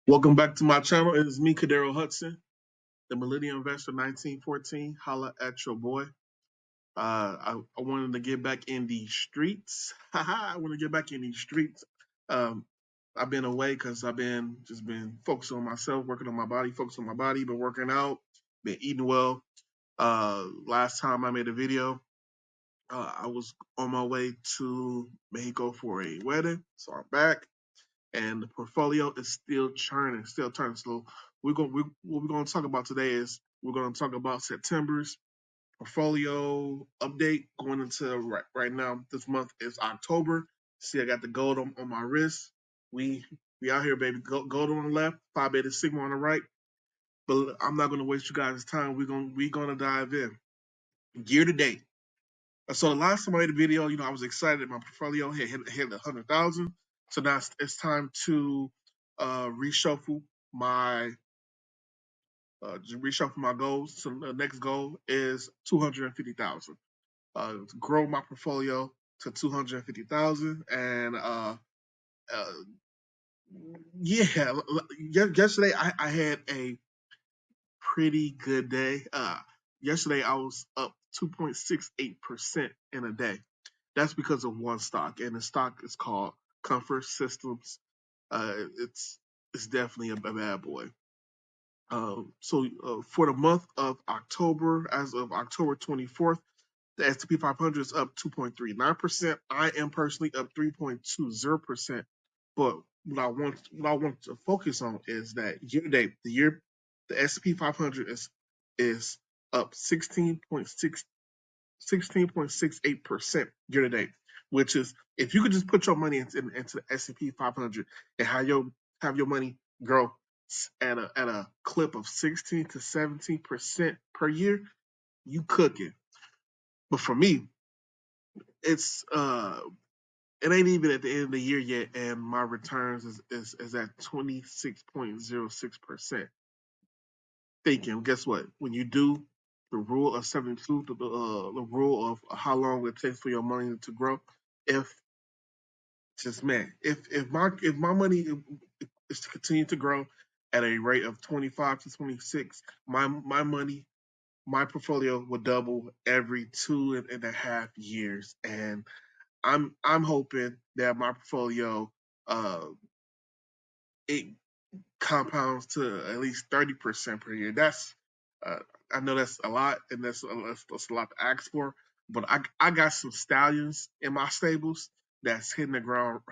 Welcome back to my channel. It is me, Kadero Hudson, the Millennial Investor 1914. Holla at your boy. I wanted to get back in the streets. I want to get back in these streets. I've been away because I've been focusing on myself, working on my body, focusing on my body, been working out, been eating well. Last time I made a video, I was on my way to Mexico for a wedding, so I'm back. And the portfolio is still churning, still turning. So what we're going to talk about today is we're going to talk about September's portfolio update going into right now. This month is October. See, I got the gold on my wrist. We out here, baby. Gold on the left, Phi Beta Sigma on the right. But I'm not going to waste you guys' time. We're gonna dive in. Year to date. So the last time I made a video, I was excited. My portfolio hit 100,000. So now it's time to reshuffle my goals. So the next goal is 250,000. To grow my portfolio to 250,000, and yeah, yesterday I had a pretty good day. Yesterday I was up 2.68% in a day. That's because of one stock, and the stock is called Comfort Systems. It's definitely a bad boy. So for the month of October, as of October 24th, the S&P 500 is up 2.39%. I am personally up 3.20%. But what I want to focus on is that year to date, the S&P 500 is up 16.68% year to date, which is, if you could just put your money into the S&P 500 and have your money grow at a clip of 16 to 17% per year, you cooking. But for me, it's it ain't even at the end of the year yet, and my returns is at 26.06%. Thinking, guess what? When you do the rule of 72, the rule of how long it takes for your money to grow, if my money is to continue to grow at a rate of 25 to 26, my portfolio will double every 2.5 years, and I'm hoping that my portfolio it compounds to at least 30% per year. Uh, I know that's a lot, and that's a lot to ask for. But I got some stallions in my stables that's hitting the ground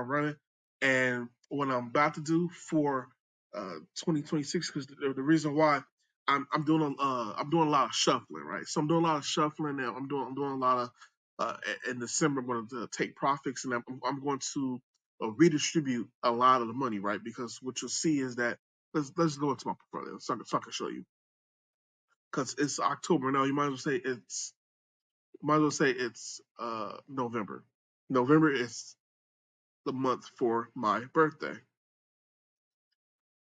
running. And what I'm about to do for 2026, because the reason why I'm doing a lot of shuffling, right? So I'm doing a lot of shuffling now. I'm doing a lot of in December. I'm going to take profits, and I'm going to redistribute a lot of the money, right? Because what you'll see is that let's go into my portfolio so I can show you, because it's October now. You might as well say it's November. November is the month for my birthday.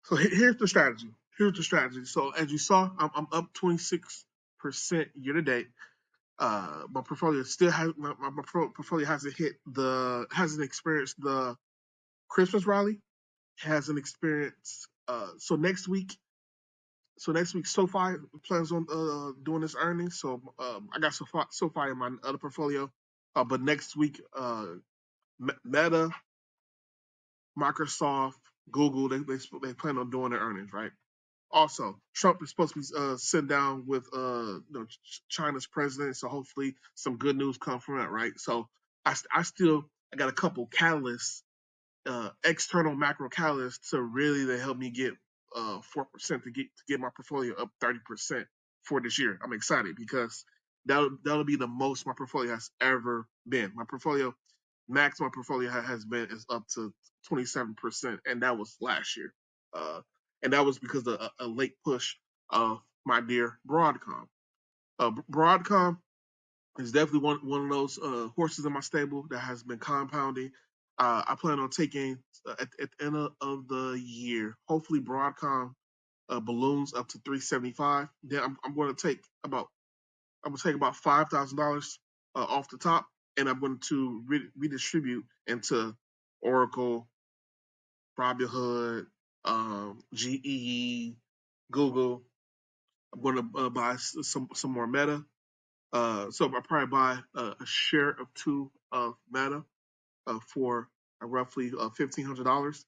So here's the strategy. So as you saw, I'm up 26% year to date. My portfolio still has my portfolio hasn't experienced the Christmas rally. Hasn't experienced. So next week, SoFi plans on doing this earnings. So I got SoFi in my other portfolio. But next week, Meta, Microsoft, Google, they plan on doing their earnings, right? Also, Trump is supposed to be sitting down with China's president, so hopefully some good news come from that, right? So I got a couple catalysts, external macro catalysts to help me get 4% to get my portfolio up 30% for this year. I'm excited because that'll be the most my portfolio has ever been. My portfolio has been is up to 27%, and that was last year. And that was because of a late push of my dear Broadcom. Broadcom is definitely one of those horses in my stable that has been compounding. I plan on taking at the end of the year, hopefully Broadcom balloons up to 375. Then I'm going to take about $5,000 off the top, and I'm going to redistribute into Oracle, Robinhood, GE, Google. I'm going to buy some more Meta. So I'll probably buy a share of two of Meta for roughly $1,500,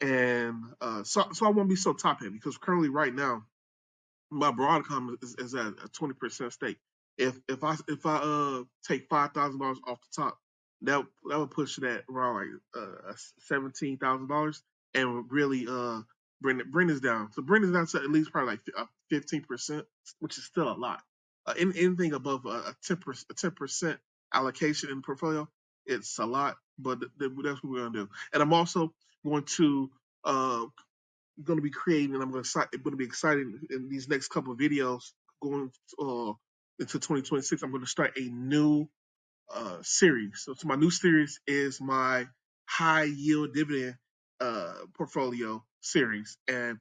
and so I won't be so top heavy because currently right now my Broadcom is at a 20% stake. If I take $5,000 off the top, that would push it at around like $17,000, and really bring this down. So bring this down to at least probably like 15%, which is still a lot. Anything above a 10% allocation in the portfolio, it's a lot. But that's what we're gonna do. And I'm also uh, going to be creating, and going to be exciting in these next couple of videos going into 2026. I'm going to start a new series. So my new series is my high yield dividend portfolio series, and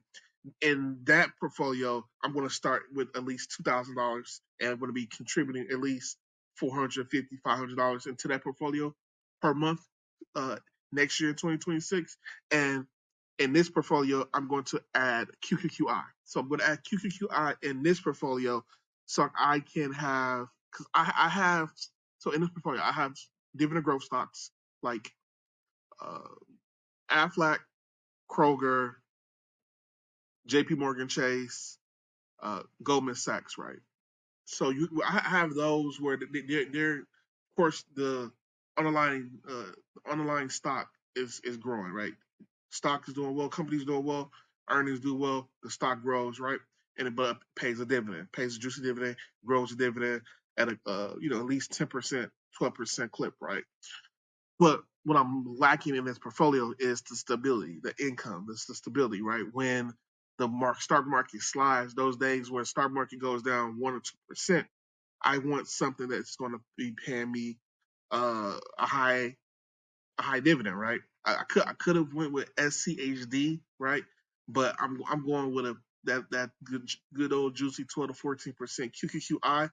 in that portfolio, I'm going to start with at least $2,000, and I'm going to be contributing at least $450, $500 into that portfolio per month uh, next year, 2026. And in this portfolio, I'm going to add QQQI. So I'm going to add QQQI in this portfolio so I can have, because I have, so in this portfolio, I have dividend growth stocks like uh, Aflac, Kroger, JP Morgan Chase, Goldman Sachs, right? So I have those where they're of course the underlying stock is growing, right? Stock is doing well, companies doing well, earnings do well, the stock grows, right? And it pays a dividend, pays a juicy dividend, grows a dividend at a at least 10%, 12% clip, right? But what I'm lacking in this portfolio is the stability, the income, the stability, right? When the stock market slides, those days where stock market goes down 1 or 2%, I want something that's going to be paying me a high dividend, right? I could have went with SCHD, right? But I'm going with that good old juicy 12 to 14% QQQI,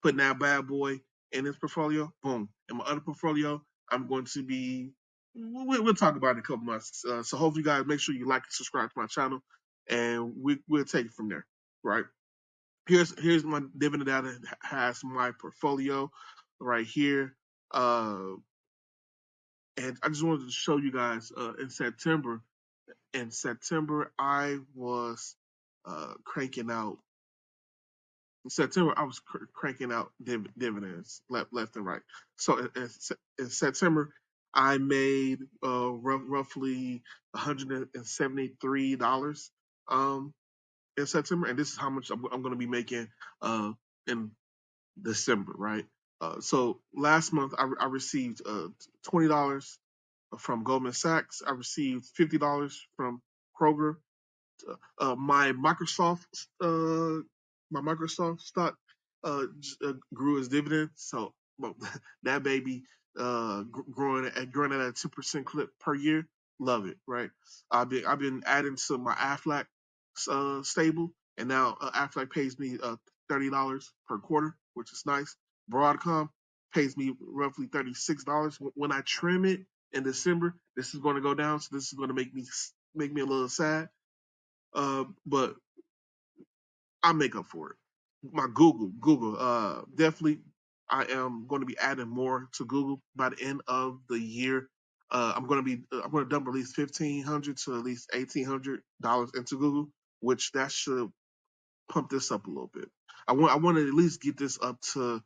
putting that bad boy in this portfolio. Boom. In my other portfolio, I'm going to be. We'll talk about it in a couple months. So hopefully, you guys make sure you like and subscribe to my channel, and we'll take it from there. Right. Here's my dividend data. Has my portfolio right here. And I just wanted to show you guys in September. In September, I was cranking out. In September, I was cranking out dividends left and right. So in September, I made roughly $173 in September, and this is how much I'm going to be making in December, right? So last month, I received $20 from Goldman Sachs. I received $50 from Kroger. My Microsoft stock grew its dividend, so well, that baby growing at a 10% clip per year. Love it, right? I've been adding to my Aflac stable, and now Aflac pays me $30 per quarter, which is nice. Broadcom pays me roughly $36. When I trim it in December, this is going to go down, so this is going to make me a little sad. But I make up for it. My Google, definitely. I am going to be adding more to Google by the end of the year. I'm going to dump at least $1,500 to at least $1,800 into Google, which that should pump this up a little bit. I want to at least get this up to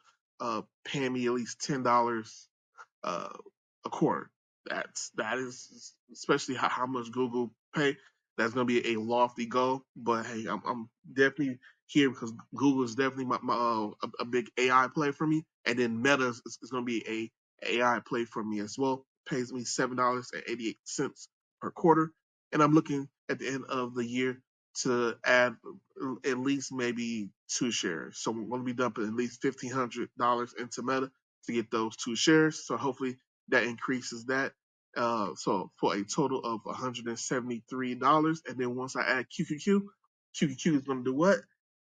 paying me at least $10 uh, a quarter. That is especially how much Google pay. That's going to be a lofty goal, but hey, I'm definitely here because Google is definitely a big AI play for me, and then Meta is going to be a AI play for me as well. Pays me $7.88 per quarter, and I'm looking at the end of the year to add at least maybe two shares. So we're going to be dumping at least $1,500 into Meta to get those two shares. So hopefully that increases that. So for a total of $173. And then once I add QQQ is going to do what?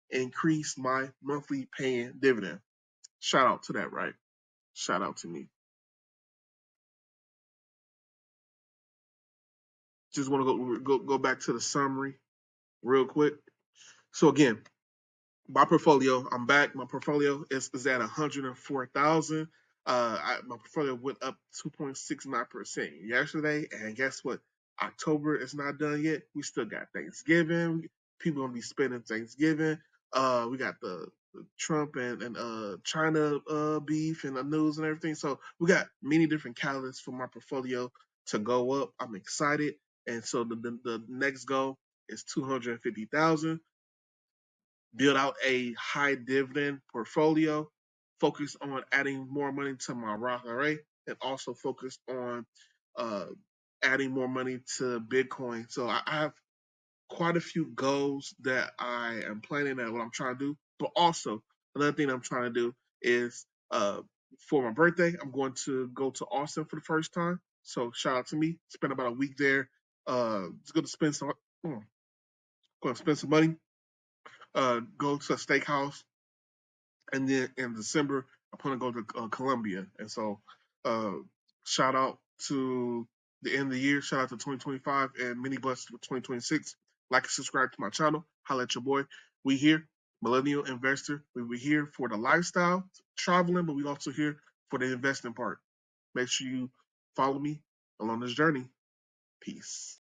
Increase my monthly paying dividend. Shout out to that, right? Shout out to me. just want to go back to the summary real quick. So again, my portfolio, I'm back. My portfolio is at 104,000. My portfolio went up 2.69% yesterday, and guess what? October is not done yet. We still got Thanksgiving. People gonna be spending Thanksgiving. We got the Trump and China beef and the news and everything. So we got many different catalysts for my portfolio to go up. I'm excited, and so the next goal is 250,000. Build out a high dividend portfolio, focus on adding more money to my Roth IRA, and also focus on uh, adding more money to Bitcoin. So I have quite a few goals that I am planning at what I'm trying to do. But also, another thing I'm trying to do is for my birthday, I'm going to go to Austin for the first time. So shout out to me. Spend about a week there. It's going to spend some. Going to spend some money. Go to a steakhouse, and then in December I'm gonna go to Colombia. And so, uh, shout out to the end of the year. Shout out to 2025 and many blessings for 2026. Like and subscribe to my channel. Holla at your boy. We here, millennial investor. We here for the lifestyle, traveling, but we also here for the investing part. Make sure you follow me along this journey. Peace.